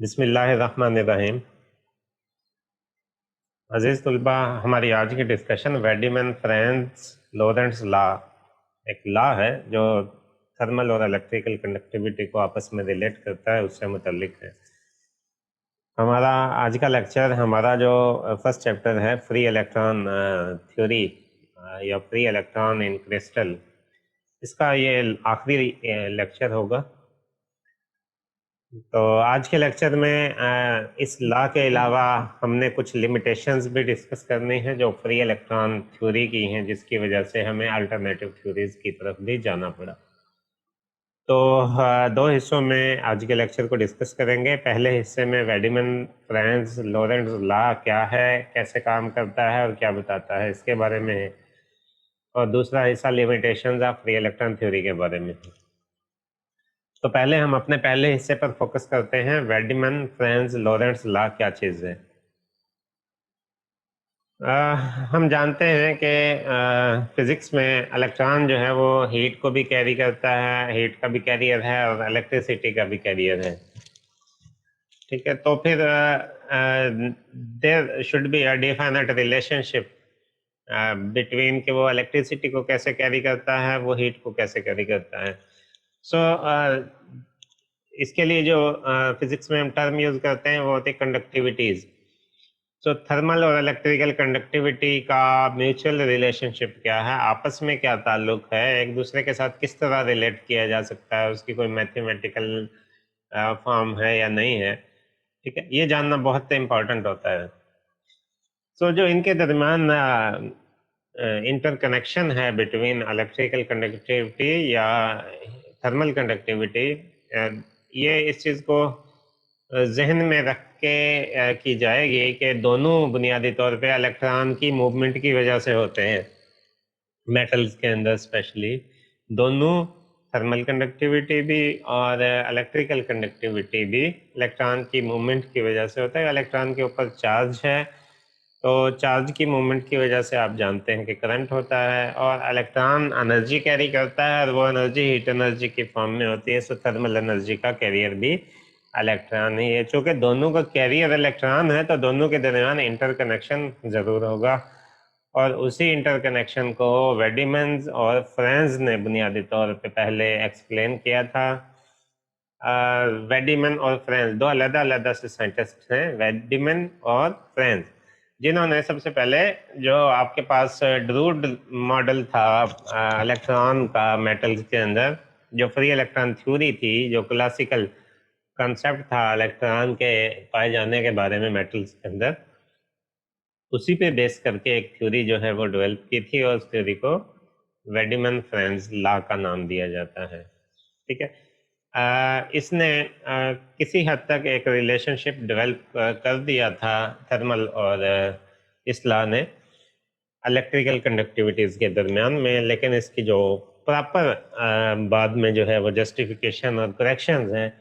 बिस्मिल्लाहिर्रहमानिर्रहीम। अजीज़ तलबा, हमारी आज की डिस्कशन वेडिमन फ्रेंच लॉरेंट्ज़ लॉ, एक लॉ है जो थर्मल और इलेक्ट्रिकल कंडक्टिविटी को आपस में रिलेट करता है, उससे मुतल्लिक है। हमारा आज का लेक्चर, हमारा जो फर्स्ट चैप्टर है फ्री इलेक्ट्रॉन थ्योरी या फ्री इलेक्ट्रॉन इन क्रिस्टल, इसका ये आखिरी लेक्चर होगा। तो आज के लेक्चर में इस लॉ के अलावा हमने कुछ लिमिटेशंस भी डिस्कस करनी है जो फ्री इलेक्ट्रॉन थ्योरी की हैं, जिसकी वजह से हमें अल्टरनेटिव थ्योरीज की तरफ भी जाना पड़ा। तो दो हिस्सों में आज के लेक्चर को डिस्कस करेंगे। पहले हिस्से में वेडिमन फ्रेंच लॉरेंट्ज़ लॉ क्या है, कैसे काम करता है और क्या बताता है, इसके बारे में है। और दूसरा हिस्सा limitations of free electron theory के बारे में है। तो पहले हम अपने पहले हिस्से पर फोकस करते हैं, वेडिमन फ्रेंच लॉरेंट्ज़ लॉ क्या चीज़ है। हम जानते हैं कि फिज़िक्स में इलेक्ट्रॉन जो है वो हीट को भी कैरी करता है, हीट का भी कैरियर है और इलेक्ट्रिसिटी का भी कैरियर है। ठीक है, तो फिर there should be a definite relationship between कि वो इलेक्ट्रिसिटी को कैसे कैरी करता है, वो हीट को कैसे कैरी करता है। सो इसके लिए जो फिजिक्स में हम टर्म यूज करते हैं वो होती है कंडक्टिविटीज। सो थर्मल और इलेक्ट्रिकल कंडक्टिविटी का म्यूचुअल रिलेशनशिप क्या है, आपस में क्या ताल्लुक है, एक दूसरे के साथ किस तरह रिलेट किया जा सकता है, उसकी कोई मैथमेटिकल फॉर्म है या नहीं है। ठीक है, ये जानना बहुत इम्पोर्टेंट होता है। सो जो इनके दरमियान इंटरकनेक्शन है बिटवीन इलेक्ट्रिकल कंडक्टिविटी या थर्मल कंडक्टिविटी, ये इस चीज़ को जहन में रख के की जाएगी कि दोनों बुनियादी तौर पे इलेक्ट्रॉन की मूवमेंट की वजह से होते हैं। मेटल्स के अंदर स्पेशली दोनों, थर्मल कंडक्टिविटी भी और इलेक्ट्रिकल कंडक्टिविटी भी इलेक्ट्रॉन की मूवमेंट की वजह से होता है। इलेक्ट्रॉन के ऊपर चार्ज है, तो चार्ज की मूवमेंट की वजह से आप जानते हैं कि करंट होता है, और इलेक्ट्रॉन एनर्जी कैरी करता है और वो एनर्जी हीट एनर्जी की फॉर्म में होती है। सो थर्मल एनर्जी का कैरियर भी इलेक्ट्रॉन ही है। चूँकि दोनों का कैरियर इलेक्ट्रॉन है, तो दोनों के दरमियान इंटरकनेक्शन ज़रूर होगा, और उसी इंटरकनेक्शन को वेडिमन्स और फ्रेंज ने बुनियादी तौर पे पहले एक्सप्लेन किया था। वेडिमन और फ्रेंज दो अलग अलग से साइंटिस्ट हैं, वेडिमन और फ्रेंज, जिन्होंने सबसे पहले जो आपके पास ड्रूड मॉडल था इलेक्ट्रॉन का मेटल्स के अंदर, जो फ्री इलेक्ट्रॉन थ्योरी थी, जो क्लासिकल कंसेप्ट था इलेक्ट्रॉन के पाए जाने के बारे में मेटल्स के अंदर, उसी पे बेस करके एक थ्योरी जो है वो डेवलप की थी, और उस थ्योरी को वेडिमन फ्रेंज लॉ का नाम दिया जाता है। ठीक है, इसने किसी हद तक एक रिलेशनशिप डेवलप कर दिया था थर्मल और इस लॉ ने इलेक्ट्रिकल कंडक्टिविटीज़ के दरमियान में, लेकिन इसकी जो प्रॉपर बाद में जो है वो जस्टिफिकेशन और करेक्शंस हैं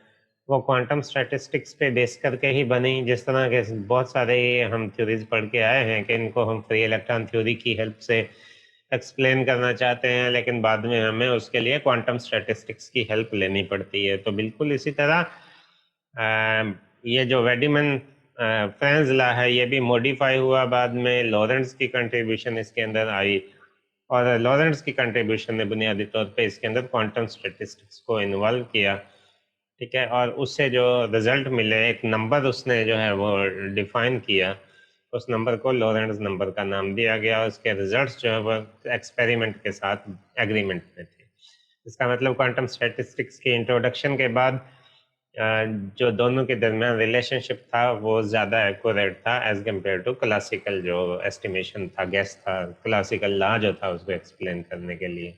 वो क्वांटम स्टैटिस्टिक्स पे बेस करके ही बनी। जिस तरह के बहुत सारे हम थ्योरीज पढ़ के आए हैं कि इनको हम फ्री इलेक्ट्रॉन थ्योरी की हेल्प से एक्सप्लेन करना चाहते हैं, लेकिन बाद में हमें उसके लिए क्वांटम स्टैटिस्टिक्स की हेल्प लेनी पड़ती है। तो बिल्कुल इसी तरह ये जो वेडिमन फ्रेंज लॉ है, ये भी मॉडिफाई हुआ बाद में, लॉरेंट्ज़ की कंट्रीब्यूशन इसके अंदर आई, और लॉरेंट्ज़ की कंट्रीब्यूशन ने बुनियादी तौर पे इसके अंदर क्वांटम स्टैटिस्टिक्स को इन्वॉल्व किया। ठीक है, और उससे जो रिजल्ट मिले, एक नंबर उसने जो है वो डिफाइन किया, उस नंबर को लॉरेंट्ज़ नंबर का नाम दिया गया। उसके रिजल्ट्स जो है वो एक्सपेरिमेंट के साथ एग्रीमेंट में थे। इसका मतलब क्वांटम स्टैटिस्टिक्स के इंट्रोडक्शन के बाद जो दोनों के दरमियान रिलेशनशिप था वो ज़्यादा एक्यूरेट था एज कम्पेयर टू क्लासिकल जो एस्टिमेशन था, गेस था, क्लासिकल लॉ जो था उसको एक्सप्लेन करने के लिए।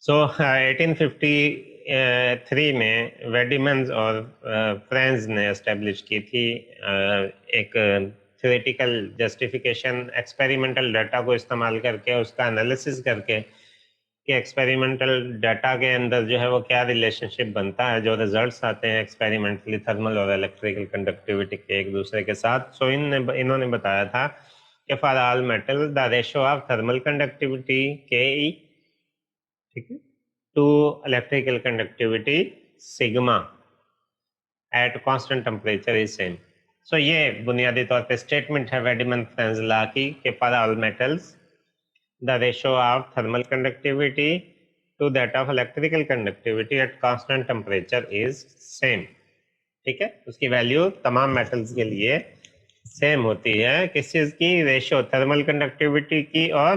सो 1853 में वेडिमन्स और फ्रेंज ने एस्टेब्लिश की थी एक थ्योरेटिकल जस्टिफिकेशन, एक्सपेरिमेंटल डाटा को इस्तेमाल करके, उसका एनालिसिस करके कि एक्सपेरिमेंटल डाटा के अंदर जो है वो क्या रिलेशनशिप बनता है, जो रिजल्ट्स आते हैं एक्सपेरिमेंटली थर्मल और इलेक्ट्रिकल कंडक्टिविटी के एक दूसरे के साथ। सो इन्होंने बताया था कि for all metal the ratio of thermal conductivity K e, ठीक है, to electrical conductivity sigma at constant temperature is same. So ये बुनियादी तौर पे स्टेटमेंट है वेडिमन-फ्रेंज लॉ की कि for all metals the ratio of thermal conductivity to that of electrical conductivity at constant temperature is same. ठीक है, उसकी वैल्यू तमाम मेटल्स के लिए सेम होती है। किस चीज़ की? रेशियो, थर्मल कंडक्टिविटी की और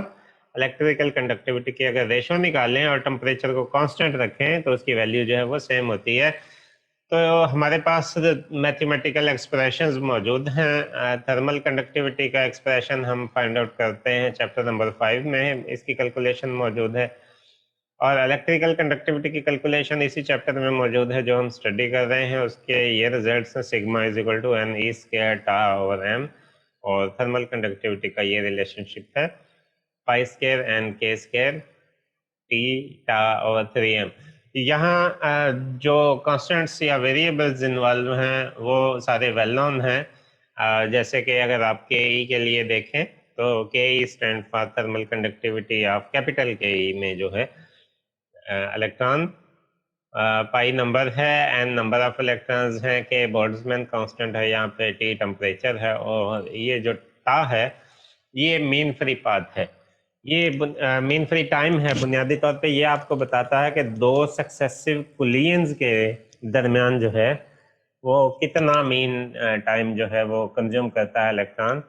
इलेक्ट्रिकल कंडक्टिविटी की। अगर रेशियो निकालें और टेम्परेचर को कांस्टेंट रखें तो उसकी वैल्यू जो है वो सेम होती है। तो हमारे पास मैथमेटिकल एक्सप्रेशंस मौजूद हैं। थर्मल कंडक्टिविटी का एक्सप्रेशन हम फाइंड आउट करते हैं चैप्टर नंबर 5 में, इसकी कैलकुलेशन मौजूद है। और इलेक्ट्रिकल कंडक्टिविटी की कैलकुलेशन इसी चैप्टर में मौजूद है जो हम स्टडी कर रहे हैं। उसके ये रिजल्ट्स हैं sigma is equal to N E square tau over M, और थर्मल कंडक्टिविटी का ये रिलेशनशिप है pi square N K square T tau over 3m। यहाँ जो कांस्टेंट्स या वेरिएबल्स इन्वॉल्व हैं वो सारे वेल नोन हैं। जैसे कि अगर आप के ई के लिए देखें तो के E stand for thermal conductivity of capital के ई में जो है इलेक्ट्रॉन, पाई नंबर है, एन नंबर ऑफ इलेक्ट्रॉन्स हैं, के बोल्ट्जमैन कांस्टेंट है, यहाँ पे टी टेम्परेचर है, और ये जो टा है ये मीन फ्री पाथ है। ये मीन फ्री टाइम है। बुनियादी तौर पे ये आपको बताता है कि दो सक्सेसिव कुलियंस के दरमियान जो है वो कितना मीन टाइम जो है वो कंज्यूम करता है इलेक्ट्रॉन।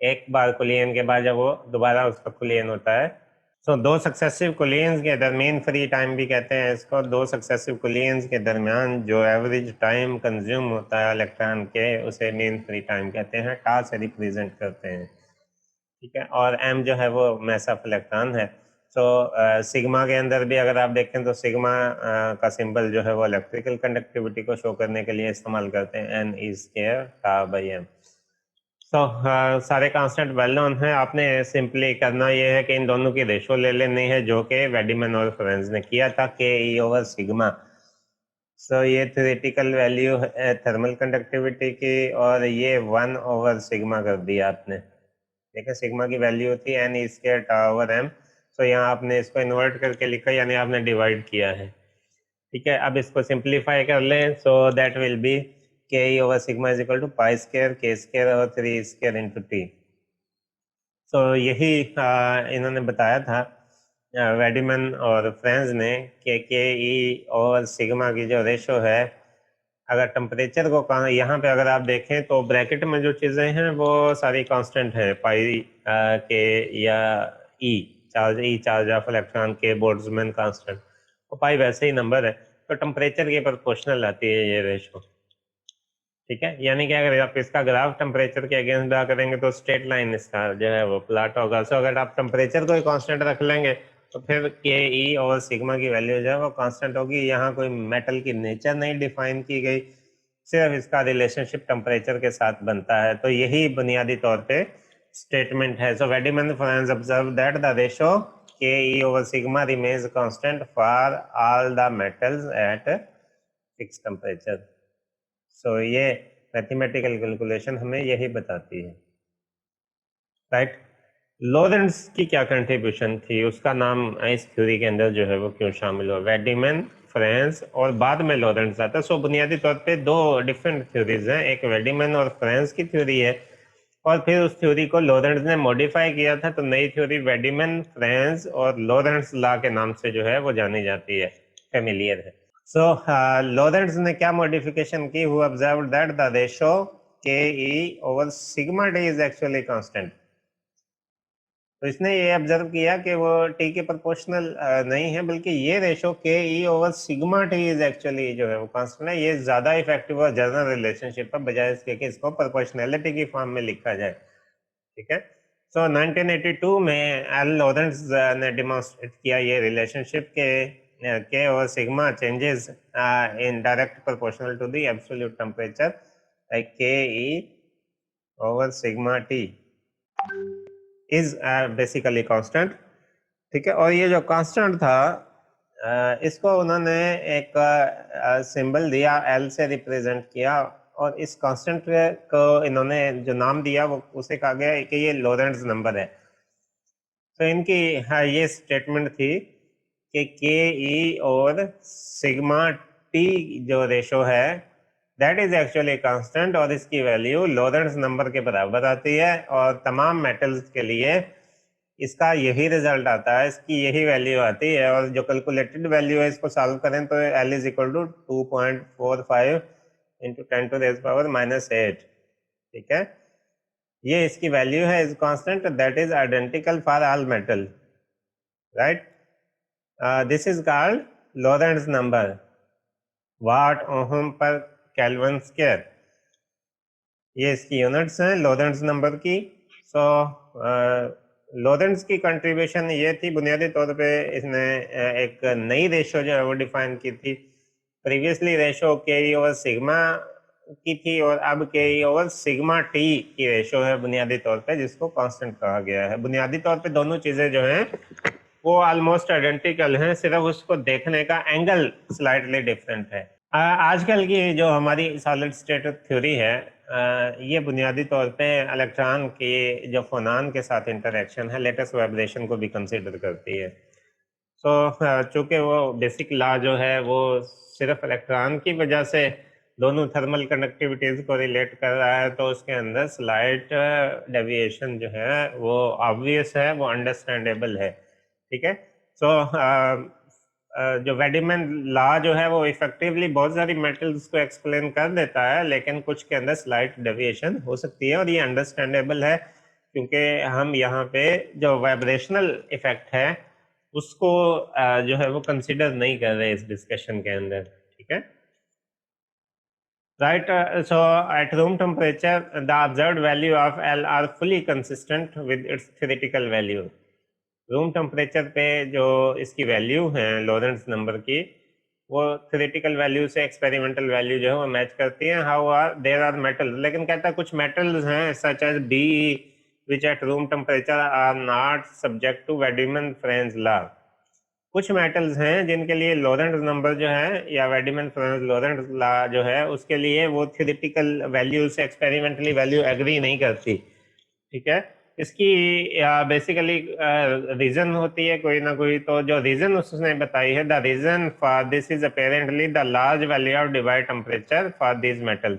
एक बार कुलियन के बाद जब वो दोबारा उसका कुलियन होता है, तो दो सक्सेसिव कुलियंस के दरमियान फ्री टाइम भी कहते हैं इसको। दो सक्सेसिव कुलियंस के दरमियान जो एवरेज टाइम कंज्यूम होता है इलेक्ट्रॉन के उसे मीन फ्री टाइम कहते हैं, टा से रिप्रेजेंट करते हैं। ठीक है, और एम जो है वो मास ऑफ इलेक्ट्रॉन है। तो सिग्मा के अंदर भी अगर आप देखें तो सिग्मा का सिंबल जो है वो इलेक्ट्रिकल कंडक्टिविटी को शो करने के लिए इस्तेमाल करते हैं, एन ई स्क्वायर टा बाई एम। तो सारे कांस्टेंट वेल नोन है। आपने सिंपली करना ये है कि इन दोनों की रेशो ले लेनी है जो कि वेडिमन और फ्रेंज ने किया था, के ई ओवर सिग्मा। सो ये थ्योरेटिकल वैल्यू है थर्मल कंडक्टिविटी की, और ये 1 ओवर सिग्मा कर दिया आपने। ठीक है, सिग्मा की वैल्यू थी N E square tau over M. तो यहाँ आपने इसको इन्वर्ट करके लिखा, यानी आपने डिवाइड किया है। ठीक है, अब इसको सिंप्लीफाई कर लें। So that will be K E over sigma is equal to pi square K square और 3 स्क्वायर इंटू टी। तो यही इन्होंने बताया था वेडिमन और फ्रेंज ने कि के ई और सिग्मा की जो रेशो है, अगर टेम्परेचर को यहाँ पे अगर आप देखें तो ब्रैकेट में जो चीज़ें हैं वो सारी कांस्टेंट है, पाई के या ई चार्ज ऑफ इलेक्ट्रॉन के बोल्ट्जमैन कांस्टेंट, तो पाई वैसे ही नंबर है, तो टेम्परेचर के प्रोपोर्शनल आती है ये रेशो। ठीक है, यानी कि अगर आप इसका ग्राफ टेम्परेचर के अगेंस्ट ड्रा करेंगे तो स्ट्रेट लाइन इसका जो है वो प्लॉट होगा। सो अगर आप टेम्परेचर को कांस्टेंट रख लेंगे तो फिर के ई और सिग्मा की वैल्यू जो है वो कांस्टेंट होगी। यहाँ कोई मेटल की नेचर नहीं डिफाइन की गई, सिर्फ इसका रिलेशनशिप टेम्परेचर के साथ बनता है। तो यही बुनियादी तौर पे स्टेटमेंट है। So Wiedemann Franz observe that the ratio K E over sigma remains constant for all the metals at fix temperature. So ये मैथमेटिकल कैलकुलेशन हमें यही बताती है, राइट। लॉरेंट्ज की क्या कंट्रीब्यूशन थी, उसका नाम इस थ्योरी के अंदर जो है वो क्यों शामिल हो, वेडिमन, फ्रेंज और बाद में लॉरेंट्ज आता है। सो बुनियादी तौर पे दो डिफरेंट थ्योरीज हैं, एक वेडिमन और फ्रेंज की थ्योरी है, और फिर उस थ्योरी को लॉरेंट्ज ने मॉडिफाई किया था, तो नई थ्योरी वेडिमन, फ्रेंज और लॉरेंट्ज लॉ के नाम से जो है वो जानी जाती है, फेमिलियर है। So Lorentz ने क्या मॉडिफिकेशन की, who observed that the ratio ke over sigma t is actually constant। तो इसने ये ऑब्जर्व किया कि वो टी के प्रोपोर्शनल नहीं है, बल्कि ये ratio K E over sigma T is actually जो है वो कांस्टेंट है। ये ज्यादा इफेक्टिव और जनरल रिलेशनशिप है बजाय इसके कि इसको प्रोपोर्शनैलिटी की फॉर्म में लिखा जाए। ठीक है, सो 1982 में एल लॉरेंट्ज ने डिमॉन्स्ट्रेट किया ये रिलेशनशिप के और sigma changes in direct proportional to the absolute temperature, like K E over sigma T is basically constant. ठीक है, और ये जो कांस्टेंट था इसको उन्होंने एक सिंबल दिया, एल से रिप्रेजेंट किया, और इस कांस्टेंट को इन्होंने जो नाम दिया वो उसे कहा गया कि ये लॉरेंट्ज नंबर है। तो इनकी ये स्टेटमेंट थी कि के ई और सिग्मा टी जो रेशो है दैट इज एक्चुअली कांस्टेंट और इसकी वैल्यू लोरेंट्ज नंबर के बराबर आती है और तमाम मेटल्स के लिए इसका यही रिजल्ट आता है, इसकी यही वैल्यू आती है। और जो कैलकुलेटेड वैल्यू है इसको सॉल्व करें तो L is equal to 2.45 into 10⁻⁸ ठीक है। ये इसकी वैल्यू है, is constant, that is identical for all metal, right. This is called Lorentz number, watt ohm per kelvin square, ये इसकी यूनिट्स हैं लोरेंट्ज नंबर की। सो लोरेंट्ज की कंट्रीब्यूशन ये थी, बुनियादी तौर पे इसने एक नई रेशो जो है वो डिफाइन की थी। प्रीवियसली रेशो के ओवर सिग्मा की थी और अब के ओवर सिग्मा टी की रेशो है बुनियादी तौर पे, जिसको कांस्टेंट कहा गया है। बुनियादी तौर पे दोनों चीजें जो हैं वो ऑलमोस्ट आइडेंटिकल हैं, सिर्फ उसको देखने का एंगल स्लाइटली डिफरेंट है। आजकल की जो हमारी सॉलिड स्टेट थ्योरी है, ये बुनियादी तौर पे इलेक्ट्रॉन की जो फोनान के साथ इंटरेक्शन है, लेटेस्ट वाइब्रेशन को भी कंसीडर करती है। सो चूंकि वो बेसिक लॉ जो है वो सिर्फ इलेक्ट्रॉन की वजह से दोनों थर्मल कंडक्टिविटीज को रिलेट कर रहा है, तो उसके अंदर स्लाइट डेविएशन जो है वो ऑब्वियस है, वो अंडरस्टैंडेबल है, ठीक है। सो जो वेडिमन लॉ जो है वो इफेक्टिवली बहुत सारी मेटल्स को एक्सप्लेन कर देता है, लेकिन कुछ के अंदर स्लाइट डेविएशन हो सकती है और ये अंडरस्टैंडेबल है, क्योंकि हम यहाँ पे जो वाइब्रेशनल इफेक्ट है उसको जो है वो कंसिडर नहीं कर रहे इस डिस्कशन के अंदर, ठीक है। Right, so at room temperature, the observed value of L are fully consistent with its theoretical value. Room temperature पे जो इसकी वैल्यू है लोरेंट्ज नंबर की, वो थ्योरेटिकल वैल्यू से एक्सपेरिमेंटल वैल्यू जो है वो मैच करती हैं। How are there are metals, लेकिन कहता है कुछ मेटल्स हैं such as B which at room temperature are not subject to Wiedemann Franz law. कुछ मेटल्स हैं जिनके लिए लोरेंट्ज नंबर जो है या वेडिमन-फ्रेंज लोरेंट्ज लॉ जो है उसके लिए वो थ्योरेटिकल वैल्यू से एक्सपेरिमेंटली वैल्यू एग्री नहीं करती, ठीक है। इसकी बेसिकली रीजन होती है कोई ना कोई, तो जो रीजन उसने बताई है, the reason for this is apparently the large value of Debye temperature for this metal.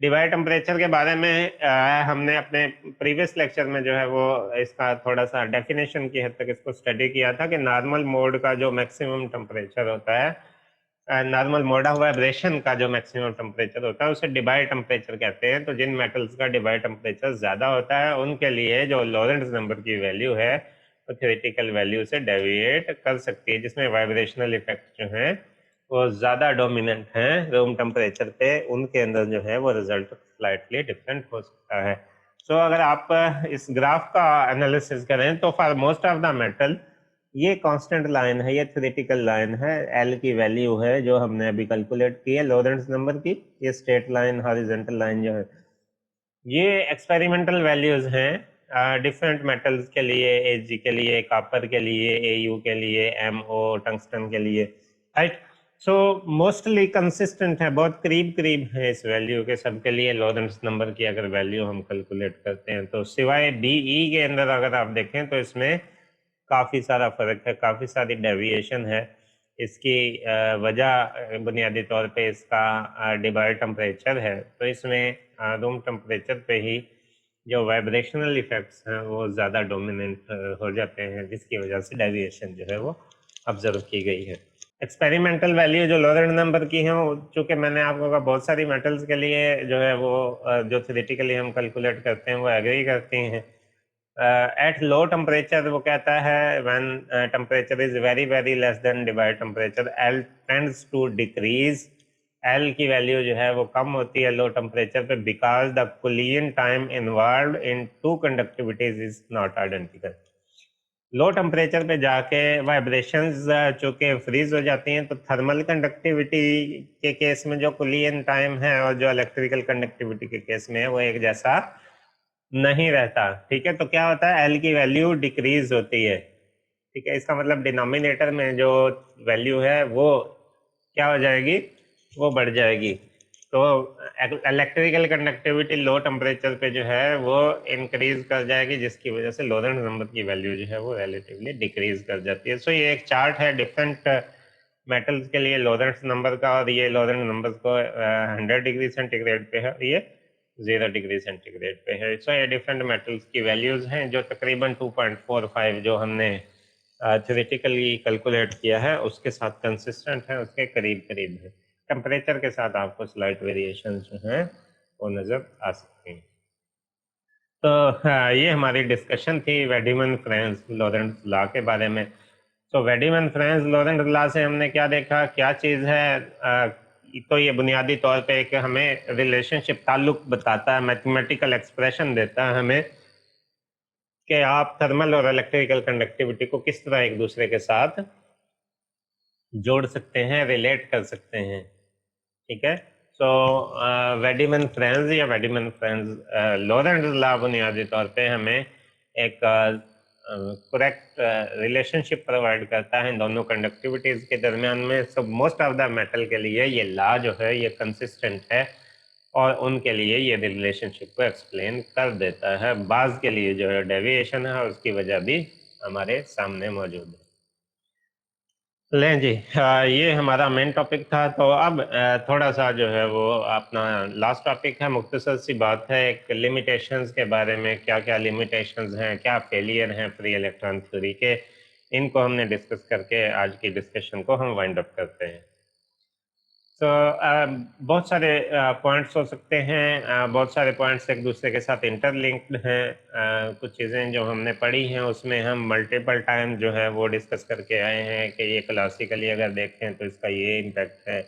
Debye temperature के बारे में हमने अपने प्रीवियस लेक्चर में जो है वो इसका थोड़ा सा डेफिनेशन की हद तक इसको स्टडी किया था कि नॉर्मल मोड का जो मैक्सिमम टेम्परेचर होता है, नॉर्मल मोड ऑफ वाइब्रेशन का जो मैक्सिमम टेम्परेचर होता है उसे डिवाइड टेम्परेचर कहते हैं। तो जिन मेटल्स का डिवाइड टेम्परेचर ज़्यादा होता है उनके लिए जो लोरेंट्ज नंबर की वैल्यू है वो थ्योरेटिकल वैल्यू से डेविएट कर सकती है, जिसमें वाइब्रेशनल इफेक्ट जो है वो ज़्यादा डोमिनेंट हैं रूम टेम्परेचर पे, उनके अंदर जो है वो रिजल्ट स्लाइटली डिफरेंट हो सकता है। सो अगर आप इस ग्राफ का एनालिसिस करें तो for most of the metal ये कांस्टेंट लाइन है, ये थ्योरेटिकल लाइन है, एल की वैल्यू है जो हमने अभी कैलकुलेट की है लोरेंट्ज नंबर की। ये स्ट्रेट लाइन हॉरिजॉन्टल लाइन जो है ये एक्सपेरिमेंटल वैल्यूज हैं डिफरेंट मेटल्स के लिए, Ag के लिए, कॉपर के लिए, Au के लिए, MO टंगस्टन के लिए, राइट। सो मोस्टली कंसिस्टेंट है, बहुत करीब करीब है इस वैल्यू के सबके लिए लोरेंट्ज नंबर की अगर वैल्यू हम कैलकुलेट करते हैं तो। सिवाय BE के अंदर अगर आप देखें तो इसमें काफ़ी सारा फ़र्क है, काफ़ी सारी डेविएशन है। इसकी वजह बुनियादी तौर पे इसका डिवाइड टेम्परेचर है, तो इसमें रूम टेम्परेचर पे ही जो वाइब्रेशनल इफेक्ट्स हैं वो ज़्यादा डोमिनेंट हो जाते हैं, जिसकी वजह से डेविएशन जो है वो ऑब्जर्व की गई है। एक्सपेरिमेंटल वैल्यू जो लोरेंट्ज नंबर की है, चूँकि मैंने आपको कहा बहुत सारी मेटल्स के लिए जो है वो जो थ्योरेटिकली हम कैलकुलेट करते हैं वो एग्री करती हैं। एट लो टेम्परेचर वो कहता है when temperature is very very less then divide temperature L tends to decrease. L की वैल्यू जो है वो कम होती है लो टेम्परेचर पे, because the collision time involve in two conductivities is not identical. Low temperature पे जाके वाइब्रेशंस चूँकि फ्रीज हो जाती हैं, तो थर्मल कंडक्टिविटी के केस में जो कुलियन टाइम है और जो इलेक्ट्रिकल कंडक्टिविटी के केस में है वो एक जैसा नहीं रहता, ठीक है। तो क्या होता है, एल की वैल्यू डिक्रीज होती है, ठीक है। इसका मतलब डिनोमिनेटर में जो वैल्यू है वो क्या हो जाएगी, वो बढ़ जाएगी। तो इलेक्ट्रिकल कंडक्टिविटी लो टेम्परेचर पे जो है वो इंक्रीज कर जाएगी, जिसकी वजह से लोरेंट्ज नंबर की वैल्यू जो है वो रिलेटिवली डिक्रीज कर जाती है। सो ये एक चार्ट है डिफरेंट मेटल्स के लिए लॉरेंट्ज नंबर का, और ये लॉरेंट्ज नंबर को 100 डिग्री सेंटीग्रेड पे है, ये 0 डिग्री सेंटीग्रेड पे है। सो ये डिफरेंट मेटल्स की वैल्यूज हैं जो तकरीबन 2.45 जो हमने थ्योरेटिकली कैलकुलेट किया है उसके साथ कंसिस्टेंट है, उसके करीब करीब है। टेम्परेचर के साथ आपको स्लाइट वेरिएशन जो हैं वो नज़र आ सकती हैं। तो ये हमारी डिस्कशन थी वेडिमन फ्रेंस लॉरेंट्ज लॉ के बारे में। तो वेडिमन फ्रेंस लॉरेंट्ज लॉ से हमने क्या देखा, क्या चीज़ है, तो ये बुनियादी तौर पे एक हमें रिलेशनशिप ताल्लुक बताता है, मैथमेटिकल एक्सप्रेशन देता है हमें कि आप थर्मल और इलेक्ट्रिकल कंडक्टिविटी को किस तरह एक दूसरे के साथ जोड़ सकते हैं, रिलेट कर सकते हैं। ठीक है। सो वेडिमन फ्रेंस या वेडिमन फ्रेंस लॉरेंट्ज लॉ बुनियादी तौर पे हमें एक करेक्ट रिलेशनशिप प्रोवाइड करता है दोनों कंडक्टिविटीज़ के दरमियान में। सब मोस्ट ऑफ द मेटल के लिए ये लॉ जो है ये कंसिस्टेंट है और उनके लिए ये रिलेशनशिप को एक्सप्लेन कर देता है। बाज़ के लिए जो है डेविएशन है उसकी वजह भी हमारे सामने मौजूद है। लें जी, ये हमारा मेन टॉपिक था। तो अब थोड़ा सा जो है वो अपना लास्ट टॉपिक है, मुख्तसर सी बात है एक लिमिटेशंस के बारे में, क्या क्या लिमिटेशंस हैं, क्या फेलियर हैं फ्री इलेक्ट्रॉन थ्योरी के, इनको हमने डिस्कस करके आज की डिस्कशन को हम वाइंड अप करते हैं। तो बहुत सारे पॉइंट्स हो सकते हैं, बहुत सारे पॉइंट्स एक दूसरे के साथ इंटरलिंक्ड हैं। कुछ चीज़ें जो हमने पढ़ी हैं उसमें हम मल्टीपल टाइम जो है वो डिस्कस करके आए हैं कि ये क्लासिकली अगर देखें तो इसका ये इम्पैक्ट है,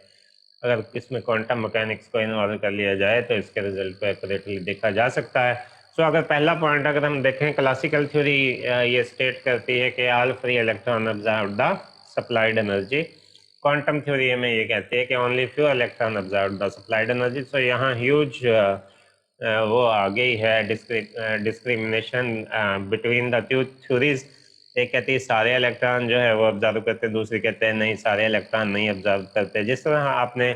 अगर इसमें क्वांटम मैकेनिक्स को इन्वॉल्व कर लिया जाए तो इसके रिजल्ट को एक्यूरेटली देखा जा सकता है। सो अगर पहला पॉइंट अगर हम देखें, क्लासिकल थ्योरी ये स्टेट करती है कि all free electron observe the supplied energy. Quantum theory में ये कहती है कि only few electron observe the supplied energy. So यहाँ ह्यूज वो आ गई है discrimination between the two theories. एक कहती है सारे इलेक्ट्रॉन जो है वो ऑब्जर्व करते, दूसरी कहते हैं नहीं सारे इलेक्ट्रॉन नहीं ऑब्जर्व करते। जिस तरह आपने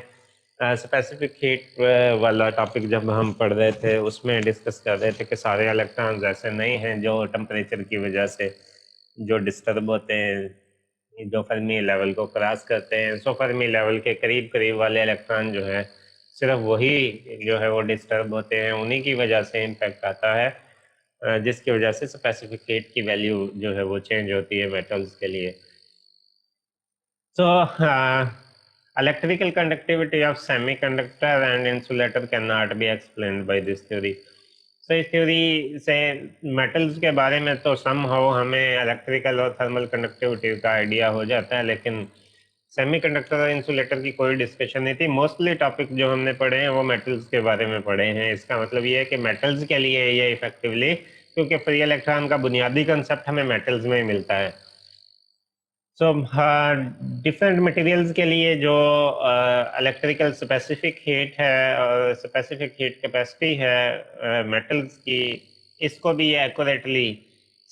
स्पेसिफिक हीट वाला टॉपिक जब हम पढ़ रहे थे उसमें डिस्कस कर रहे थे कि सारे इलेक्ट्रॉन्स ऐसे नहीं हैं जो टेम्परेचर की वजह से जो डिस्टर्ब होते हैं, जो फर्मी लेवल को क्रॉस करते हैं। सो फर्मी लेवल के करीब करीब वाले इलेक्ट्रॉन जो है सिर्फ वही जो है वो डिस्टर्ब होते हैं, उन्हीं की वजह से इम्पैक्ट आता है, जिसकी वजह से स्पेसिफिक हीट की वैल्यू जो है वो चेंज होती है मेटल्स के लिए। So, electrical conductivity of semiconductor and insulator cannot be explained by this theory. So, इस थ्योरी से मेटल्स के बारे में तो somehow हमें इलेक्ट्रिकल और थर्मल कंडक्टिविटी का आइडिया हो जाता है, लेकिन सेमीकंडक्टर और इंसुलेटर की कोई डिस्कशन नहीं थी। मोस्टली टॉपिक जो हमने पढ़े हैं वो मेटल्स के बारे में पढ़े हैं। इसका मतलब ये है कि मेटल्स के लिए ये इफेक्टिवली, क्योंकि फ्री इलेक्ट्रॉन का बुनियादी कंसेप्ट हमें मेटल्स में ही मिलता है। सो डिफरेंट मटेरियल्स के लिए जो इलेक्ट्रिकल स्पेसिफिक हीट है और स्पेसिफिक हीट कैपेसिटी है मेटल्स की, इसको भी एक्यूरेटली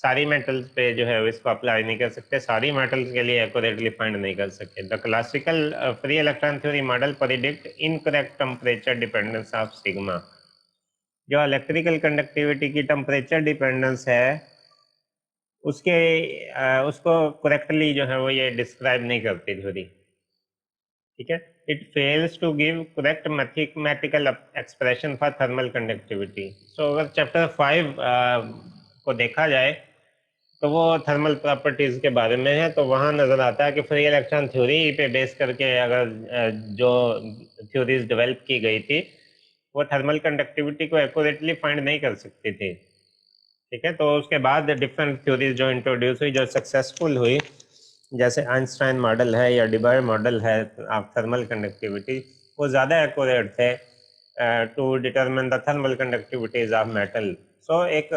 सारी मेटल्स पे जो है इसको अप्लाई नहीं कर सकते, सारी मेटल्स के लिए एक्यूरेटली फाइंड नहीं कर सकते। The classical free electron theory model predict incorrect temperature dependence of sigma. जो इलेक्ट्रिकल कंडक्टिविटी की टेम्परेचर डिपेंडेंस है उसके उसको करेक्टली जो है वो ये डिस्क्राइब नहीं करती थ्योरी। ठीक है। It fails to give correct mathematical expression for thermal conductivity. So अगर चैप्टर 5 को देखा जाए तो वो थर्मल प्रॉपर्टीज के बारे में है, तो वहाँ नजर आता है कि फ्री इलेक्ट्रॉन थ्योरी पे बेस करके अगर जो थ्योरीज डेवलप की गई थी वो थर्मल कंडक्टिविटी को एक्यूरेटली फाइंड नहीं कर सकती थी। ठीक है। तो उसके बाद डिफरेंट थ्योरीज जो इंट्रोड्यूस हुई, जो सक्सेसफुल हुई, जैसे आइंस्टाइन मॉडल है या डिबाय मॉडल है ऑफ थर्मल कंडक्टिविटी, वो ज़्यादा एक्यूरेट थे to determine the thermal conductivities of metal. So एक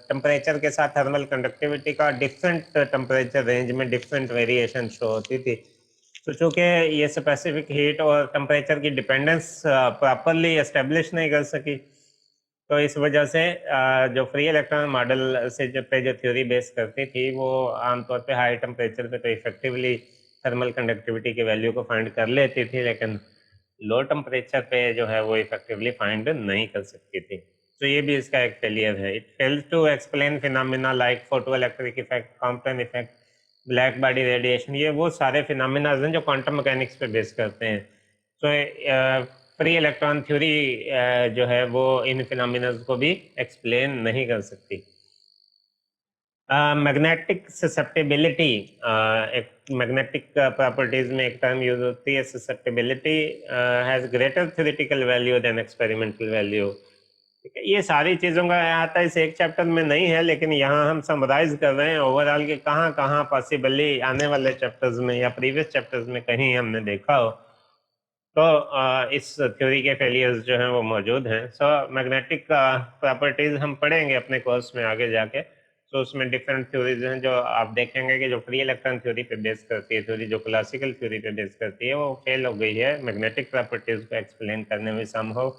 टेम्परेचर के साथ थर्मल कंडक्टिविटी का डिफरेंट टेम्परेचर रेंज में डिफरेंट वेरिएशन शो होती थी। तो चूँकि ये स्पेसिफिक हीट और टेम्परेचर की डिपेंडेंस प्रॉपरली एस्टेब्लिश नहीं कर सकी, तो इस वजह से जो फ्री इलेक्ट्रॉन मॉडल से जो थ्योरी बेस करती थी वो आमतौर पे हाई टेम्परेचर पे तो इफेक्टिवली थर्मल कंडक्टिविटी की वैल्यू को फाइंड कर लेती थी, लेकिन लो टेम्परेचर पे जो है वो इफेक्टिवली फाइंड नहीं कर सकती थी। तो ये भी इसका एक फेलियर है। It fails to explain phenomena like photo electric effect, Compton effect, black body radiation, ये वो सारे फिनोमेना हैं जो क्वांटम मैकेनिक्स पे बेस करते हैं। तो फ्री इलेक्ट्रॉन थ्योरी जो है वो इन फिनोमेना को भी एक्सप्लेन नहीं कर सकती। मैग्नेटिक ससेप्टेबिलिटी, एक मैग्नेटिक प्रॉपर्टीज में एक टर्म यूज होती है susceptibility, has greater theoretical value then experimental value. ठीक है, ये सारी चीज़ों का यहाँ आता इस एक चैप्टर में नहीं है, लेकिन यहाँ हम समराइज कर रहे हैं ओवरऑल के कहाँ कहाँ पॉसिबली आने वाले चैप्टर्स में या प्रीवियस चैप्टर्स में कहीं हमने देखा हो, तो इस थ्योरी के फेलियर्स जो हैं वो मौजूद हैं। सो मैग्नेटिक प्रॉपर्टीज हम पढ़ेंगे अपने कोर्स में आगे जाके। तो उसमें डिफरेंट थ्योरीज हैं जो आप देखेंगे कि जो फ्री इलेक्ट्रॉन थ्योरी पे बेस करती है, थ्योरी जो क्लासिकल थ्योरी पे बेस करती है, वो फेल हो गई है मैग्नेटिक प्रॉपर्टीज को एक्सप्लेन करने में संभव।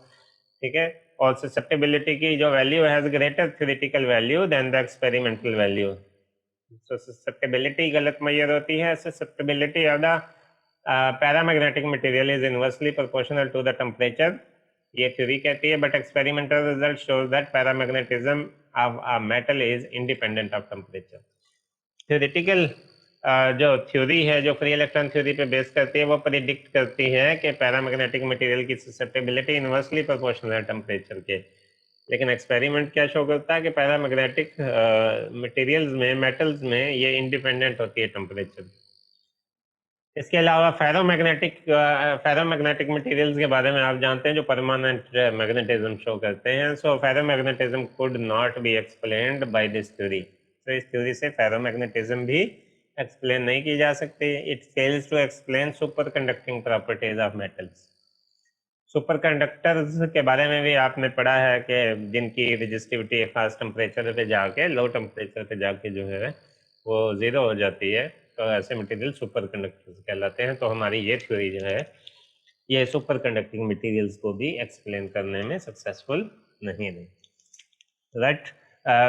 ठीक है, और ससेप्टेबिलिटी की जो value has greater theoretical value then the experimental value. So susceptibility गलत मैयर होती है। Susceptibility of the paramagnetic material is inversely proportional to the temperature, ये थ्योरी कहती है, but experimental result shows that paramagnetism of a metal is independent of temperature. Theoretical जो theory है जो फ्री इलेक्ट्रॉन थ्योरी पे बेस करती है, वो प्रिडिक्ट करती है कि पैरामैग्नेटिक मटेरियल की ससेप्टेबिलिटी इनवर्सली प्रोपोर्शनल है टेम्परेचर के। लेकिन एक्सपेरिमेंट क्या शो करता है कि पैरामैग्नेटिक मटेरियल्स में, मेटल्स में, ये इंडिपेंडेंट होती है टेम्परेचर। इसके अलावा फेरोमैग्नेटिक मटेरियल्स के बारे में आप जानते हैं जो परमानेंट मैग्नेटिज्म शो करते हैं। So ferromagnetism could not be explained by this theory. तो इस थ्योरी से फेरोमैग्नेटिज्म भी एक्सप्लेन नहीं की जा सकती। It fails to explain super conducting properties of metals. Super conductors के बारे में भी आपने पढ़ा है कि जिनकी रेजिस्टिविटी खास टेम्परेचर पे जाके, लो टेम्परेचर पे जाके जो है वो ज़ीरो हो जाती है, तो ऐसे मटेरियल सुपर कंडक्टर्स कहलाते हैं। तो हमारी ये थ्योरी जो है ये सुपर कंडक्टिंग मटेरियल्स को भी एक्सप्लेन करने में सक्सेसफुल नहीं रही। राइट,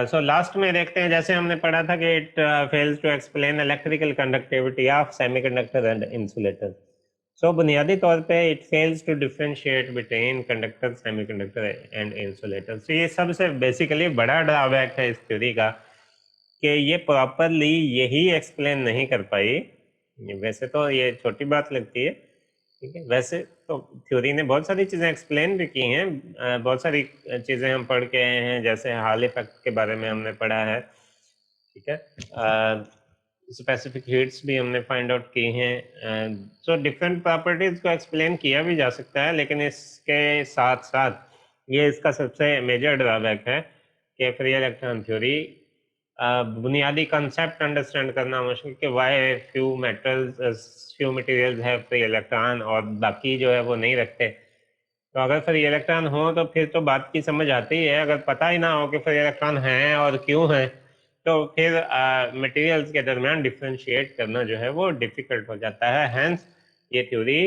सो लास्ट में देखते हैं, जैसे हमने पढ़ा था कि it fails to explain electrical conductivity of semiconductor and insulator. So बुनियादी तौर पे it fails to differentiate between conductor, semiconductor and insulator. तो ये सबसे बेसिकली बड़ा ड्रॉबैक है इस थ्योरी का कि ये प्रॉपरली यही एक्सप्लेन नहीं कर पाई। वैसे तो ये छोटी बात लगती है, ठीक है, वैसे तो थ्योरी ने बहुत सारी चीज़ें एक्सप्लेन भी की हैं। बहुत सारी चीज़ें हम पढ़ के आए हैं, जैसे हॉल इफेक्ट के बारे में हमने पढ़ा है। ठीक है, स्पेसिफिक हीट्स भी हमने फाइंड आउट की हैं। सो डिफरेंट प्रॉपर्टीज़ को एक्सप्लेन किया भी जा सकता है, लेकिन इसके साथ साथ ये इसका सबसे मेजर ड्रॉबैक है कि फ्री इलेक्ट्रॉन थ्योरी बुनियादी कंसेप्ट अंडरस्टैंड करना मुश्किल कि वाई फ्यू मटेरियल्स है फ्री इलेक्ट्रॉन और बाकी जो है वो नहीं रखते। तो अगर फ्री इलेक्ट्रॉन हो तो फिर तो बात की समझ आती है। अगर पता ही ना हो कि फ्री इलेक्ट्रॉन हैं और क्यों हैं, तो फिर मटेरियल्स के दरमियान डिफ्रेंशिएट करना जो है वो डिफ़िकल्ट हो जाता है। हैंस ये थ्योरी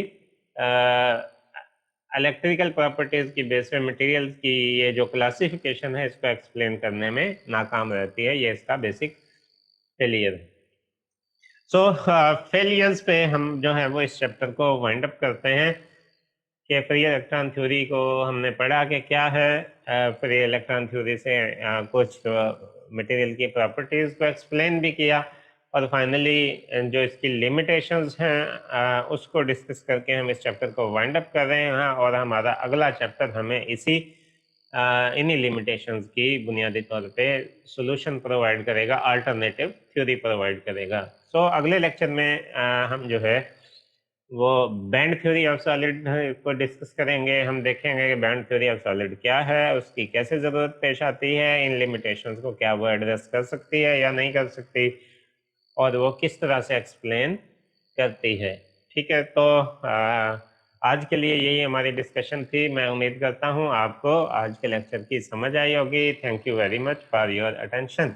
इलेक्ट्रिकल प्रॉपर्टीज़ की बेस पे मटेरियल्स की ये जो क्लासिफिकेशन है इसको एक्सप्लेन करने में नाकाम रहती है। ये इसका बेसिक फेलियर है। सो फेलियर्स पे हम जो है वो इस चैप्टर को वाइंड अप करते हैं कि फ्री इलेक्ट्रॉन थ्योरी को हमने पढ़ा कि क्या है। फ्री इलेक्ट्रॉन थ्योरी से कुछ मटेरियल की प्रॉपर्टीज़ को एक्सप्लेन भी किया, और फाइनली जो इसकी लिमिटेशंस हैं उसको डिस्कस करके हम इस चैप्टर को वाइंड अप कर रहे हैं। और हमारा अगला चैप्टर हमें इन्हीं लिमिटेशंस की बुनियादी तौर पे सॉल्यूशन प्रोवाइड करेगा, अल्टरनेटिव थ्योरी प्रोवाइड करेगा। सो अगले लेक्चर में हम जो है वो बैंड थ्योरी ऑफ सॉलिड को डिस्कस करेंगे। हम देखेंगे कि बैंड थ्योरी ऑफ सॉलिड क्या है, उसकी कैसे ज़रूरत पेश आती है, इन लिमिटेशंस को क्या वो एड्रेस कर सकती है या नहीं कर सकती, और वो किस तरह से एक्सप्लेन करती है। ठीक है, तो आज के लिए यही हमारी डिस्कशन थी। मैं उम्मीद करता हूँ आपको आज के लेक्चर की समझ आई होगी। Thank you very much for your attention.